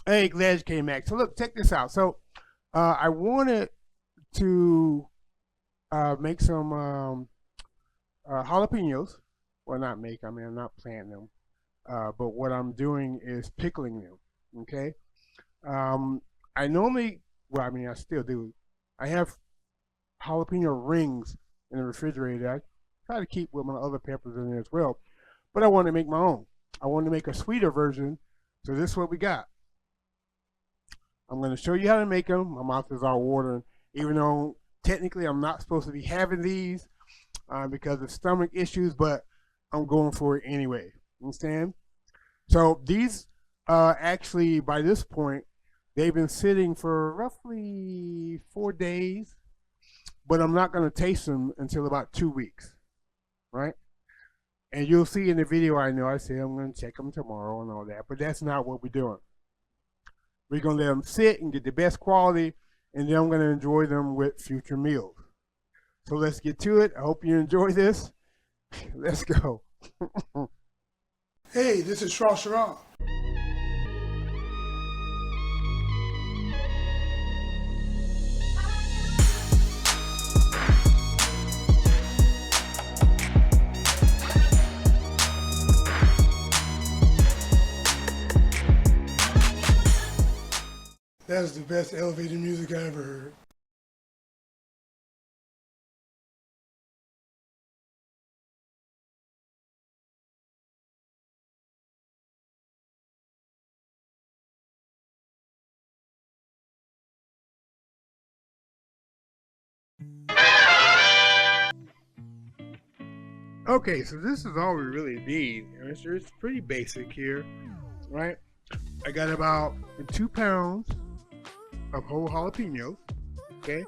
Hey, glad you came back. So look, check this out. So I wanted to make some jalapenos. Well, not make. I mean, I'm not planting them. But what I'm doing is pickling them. Okay. Um, I normally, well, I mean, I still do. I have jalapeno rings in the refrigerator. I try to keep with my other peppers in there as well. But I want to make my own. I want to make a sweeter version. So this is what we got. I'm going to show you how to make them. My mouth is all watering, even though technically I'm not supposed to be having these because of stomach issues, but I'm going for it anyway. Understand? So these actually, by this point, they've been sitting for roughly 4 days, but I'm not going to taste them until about 2 weeks, right? And you'll see in the video, I know I said I'm going to check them tomorrow and all that, but that's not what we're doing. We're going to let them sit and get the best quality, and then I'm going to enjoy them with future meals. So let's get to it. I hope you enjoy this. Let's go. Hey, this is Shrashira. That is the best elevated music I ever heard. Okay, so this is all we really need. It's pretty basic here, right? I got about 2 pounds of whole jalapenos, okay?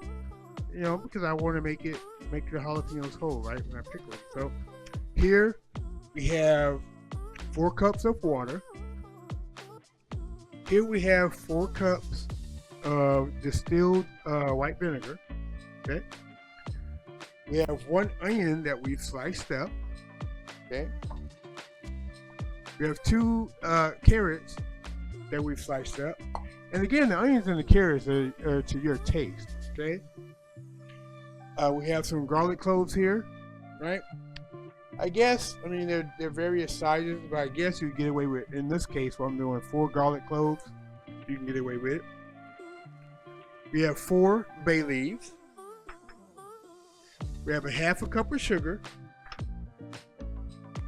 You know, because I want to make the jalapenos whole, right, when I pickle them. So here we have 4 cups of water. Here we have 4 cups of distilled white vinegar, okay? We have 1 onion that we've sliced up, okay? We have 2 carrots that we've sliced up. And again, the onions and the carrots are to your taste, okay? We have some garlic cloves here, right? I guess, I mean, they're various sizes, but I guess you get away with, in this case, what I'm doing, 4 garlic cloves. You can get away with it. We have 4 bay leaves. We have a 1/2 cup of sugar,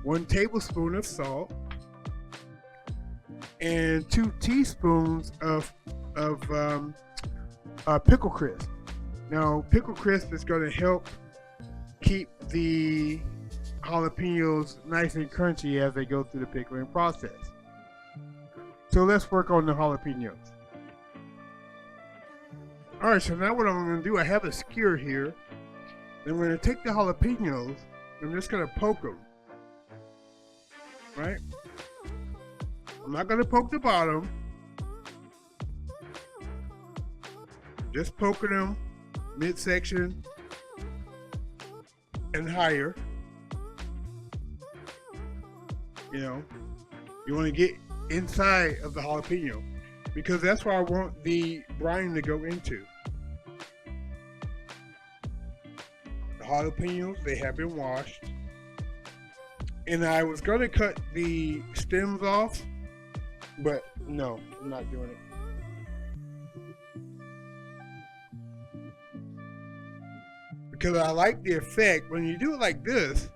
1 tablespoon of salt, and 2 teaspoons of pickle crisp. Now, pickle crisp is going to help keep the jalapenos nice and crunchy as they go through the pickling process. So let's work on the jalapenos. All right, so now what I'm going to do, I have a skewer here. Then we're going to take the jalapenos, I'm just going to poke them, right? I'm not going to poke the bottom, just poking them midsection and higher. You know, you want to get inside of the jalapeno because that's where I want the brine to go into. Jalapenos, they have been washed, and I was going to cut the stems off, but no, I'm not doing it because I like the effect when you do it like this.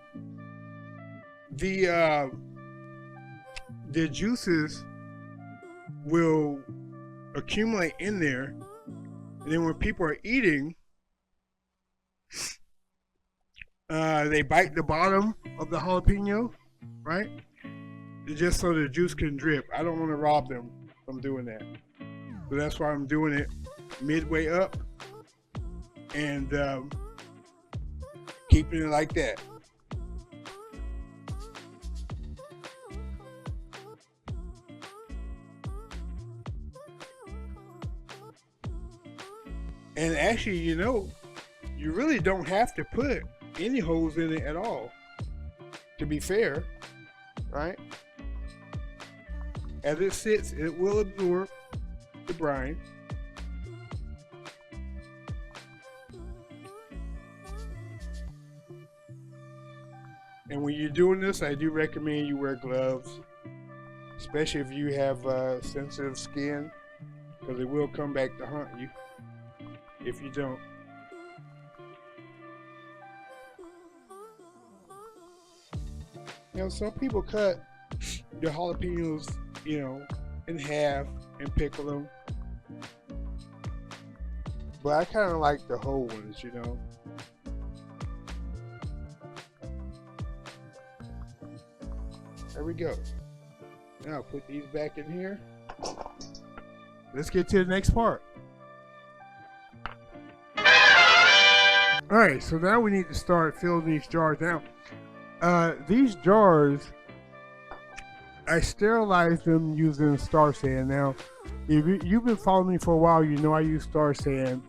The juices will accumulate in there, and then when people are eating, they bite the bottom of the jalapeno, right? Just so the juice can drip. I don't want to rob them from doing that. So that's why I'm doing it midway up and keeping it like that. And actually, you know, you really don't have to put any holes in it at all, to be fair, right? As it sits, it will absorb the brine. And when you're doing this, I do recommend you wear gloves, especially if you have sensitive skin, because it will come back to haunt you if you don't. Some people cut the jalapenos, in half and pickle them. But I kind of like the whole ones. There we go. Now put these back in here. Let's get to the next part. Alright, so now we need to start filling these jars. Now, these jars, I sterilized them using Star Sand. Now, if you've been following me for a while, you know I use Star Sand.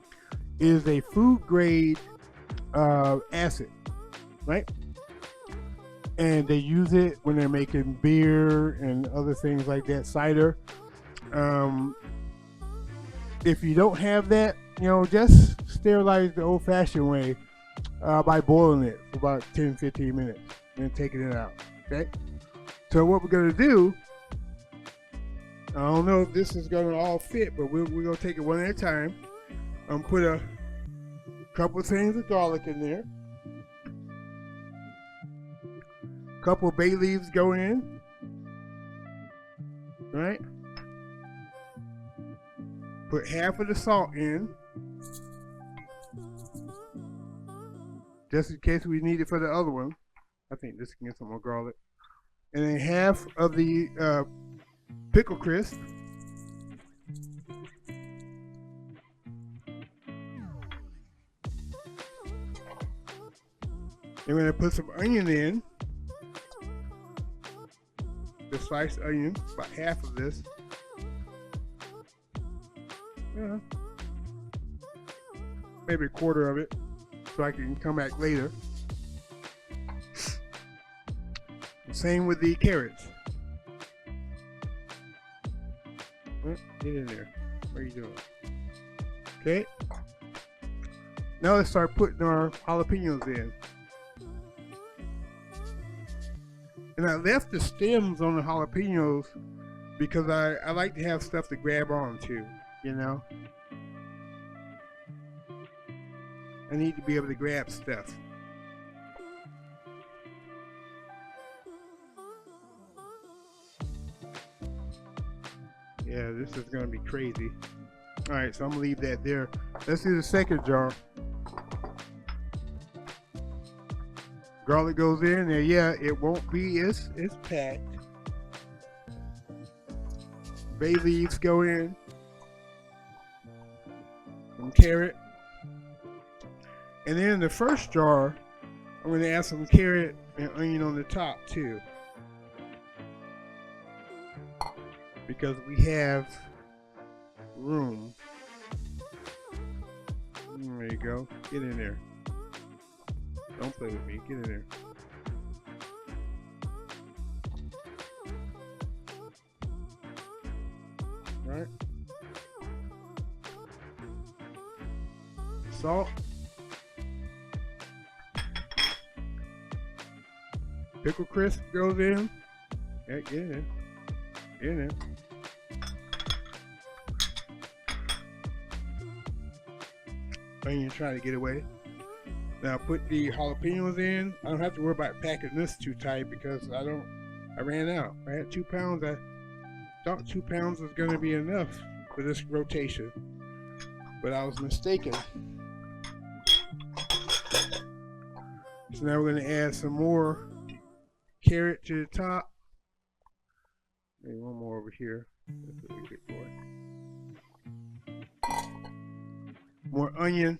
It is a food grade acid, right? And they use it when they're making beer and other things like that, cider. If you don't have that, just sterilize the old-fashioned way by boiling it for about 10-15 minutes and taking it out. Okay. So what we're gonna do, I don't know if this is gonna all fit, but we're gonna take it one at a time. I'm put a couple of things of garlic in there. Couple of bay leaves go in. Right? Put half of the salt in, just in case we need it for the other one. I think this can get some more garlic. And then half of the pickle crisp. Then we're going to put some onion in. The sliced onion, about half of this. Yeah. Maybe a quarter of it, so I can come back later. Same with the carrots. Get in there. What are you doing? Okay. Now let's start putting our jalapenos in. And I left the stems on the jalapenos because I like to have stuff to grab onto, I need to be able to grab stuff. Yeah, this is going to be crazy. Alright, so I'm going to leave that there. Let's do the second jar. Garlic goes in there. Yeah, it won't be, it's packed. Bay leaves go in. Some carrot. And then in the first jar, I'm going to add some carrot and onion on the top too. Because we have room. There you go. Get in there. Don't play with me. Get in there. Right. Salt. Pickle crisp goes in. Yeah, get in there. Get in there. Onion trying to get away. Now put the jalapenos in. I don't have to worry about packing this too tight because I ran out. I had 2 pounds. I thought 2 pounds was going to be enough for this rotation, but I was mistaken. So now we're going to add some more carrot to the top. Maybe one more over here. That's what we get for it. More onion.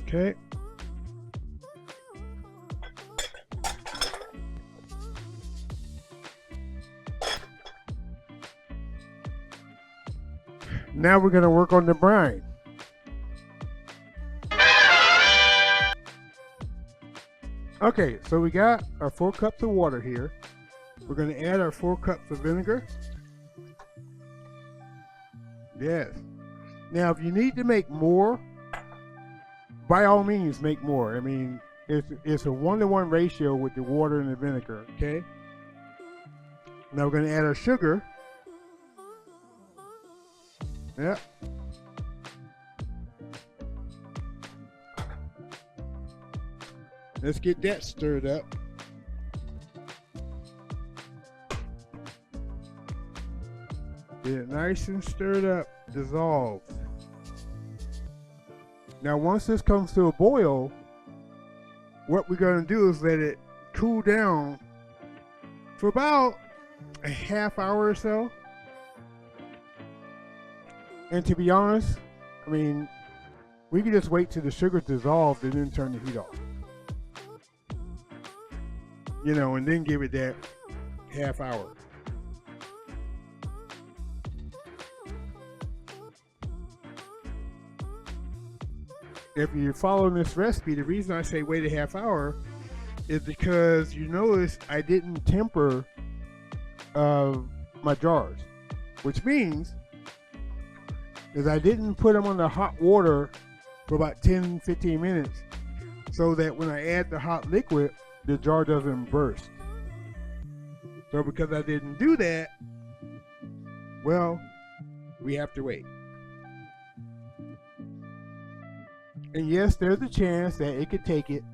Okay. Now we're gonna work on the brine. Okay, so we got our 4 cups of water here. We're gonna add our 4 cups of vinegar. Yes. Now, if you need to make more, by all means, make more. I mean, it's a 1-to-1 ratio with the water and the vinegar, okay? Now we're gonna add our sugar. Yep. Let's get that stirred up. Get it nice and stirred up, dissolved. Now once this comes to a boil, what we're going to do is let it cool down for about a half hour or so. And to be honest, I mean, we can just wait till the sugar's dissolved and then turn the heat off. You know, and then give it that half hour. If you're following this recipe, the reason I say wait a half hour is because you notice I didn't temper my jars, which means is I didn't put them on the hot water for about 10-15 minutes so that when I add the hot liquid, the jar doesn't burst. So because I didn't do that, well, we have to wait. And yes, there's a chance that it could take it,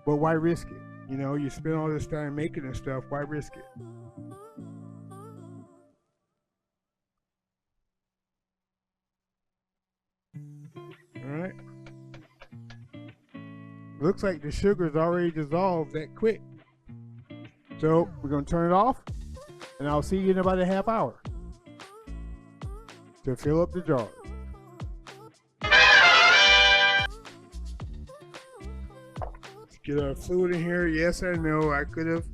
but why risk it? You know, you spend all this time making this stuff, why risk it? Alright. Looks like the sugar's already dissolved that quick. So we're going to turn it off, and I'll see you in about a half hour to fill up the jar. Get our fluid in here. Yes, I know I could have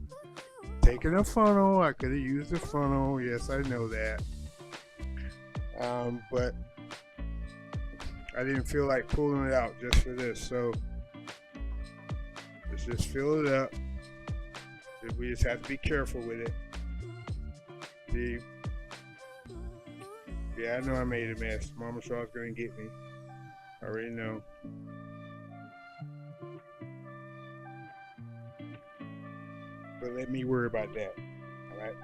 taken a funnel. I could have used a funnel. Yes, I know that. But I didn't feel like pulling it out just for this. So let's just fill it up. We just have to be careful with it. See? Yeah, I know I made a mess. Mama Shaw's gonna get me. I already know. But let me worry about that. Alright?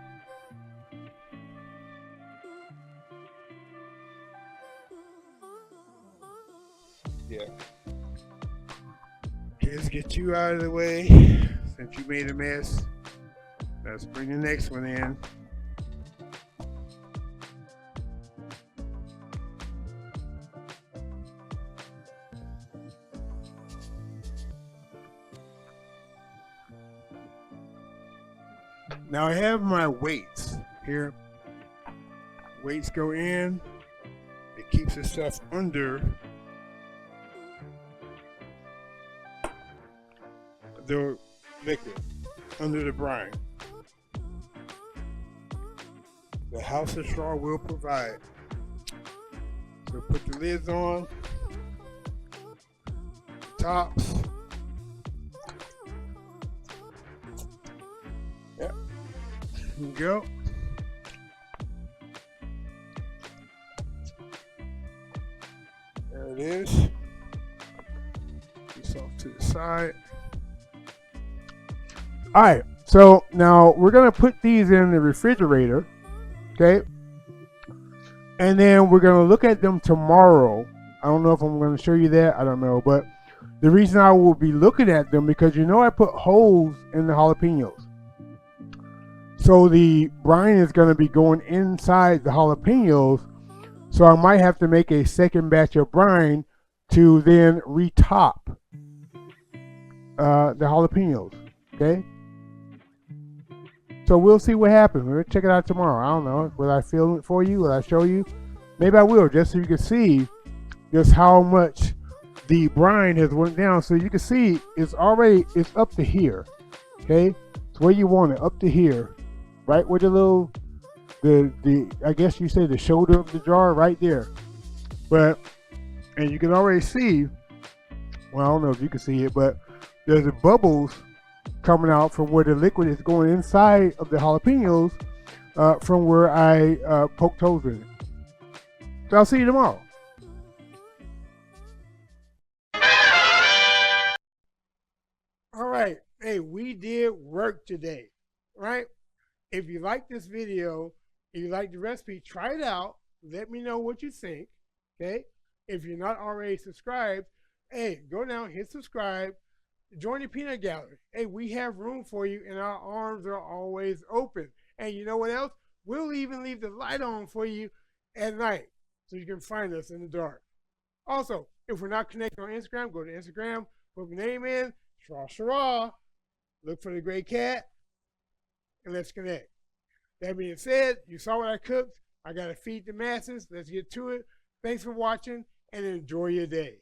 Yeah. Okay, let's get you out of the way. Since you made a mess, let's bring the next one in. Now I have my weights here. Weights go in. It keeps the stuff under the liquid, under the brine. The House of Straw will provide. So put the lids on, tops. Yep. Here we go. There it is. This off to the side. All right, so now we're gonna put these in the refrigerator, okay? And then we're gonna look at them tomorrow. I don't know if I'm gonna show you that, I don't know, but the reason I will be looking at them because you know I put holes in the jalapenos. So the brine is gonna be going inside the jalapenos, so I might have to make a second batch of brine to then retop the jalapenos, okay? So we'll see what happens. We'll check it out tomorrow. I don't know. Will I film it for you? Will I show you? Maybe I will, just so you can see just how much the brine has went down. So you can see it's up to here. Okay? It's where you want it, up to here. Right where the little, I guess you say the shoulder of the jar, right there. But, and you can already see, well, I don't know if you can see it, but there's the bubbles coming out from where the liquid is going inside of the jalapenos from where I poked holes in it. So I'll see you tomorrow. All right. Hey, we did work today, right? If you like this video, if you like the recipe, try it out. Let me know what you think, okay? If you're not already subscribed, hey, go down, hit subscribe, join the peanut gallery. Hey, we have room for you, and our arms are always open. And you know what else? We'll even leave the light on for you at night so you can find us in the dark. Also, if we're not connected on Instagram, go to Instagram, put my name in, Shrashira, look for the gray cat, and let's connect. That being said, you saw what I cooked. I got to feed the masses. Let's get to it. Thanks for watching, and enjoy your day.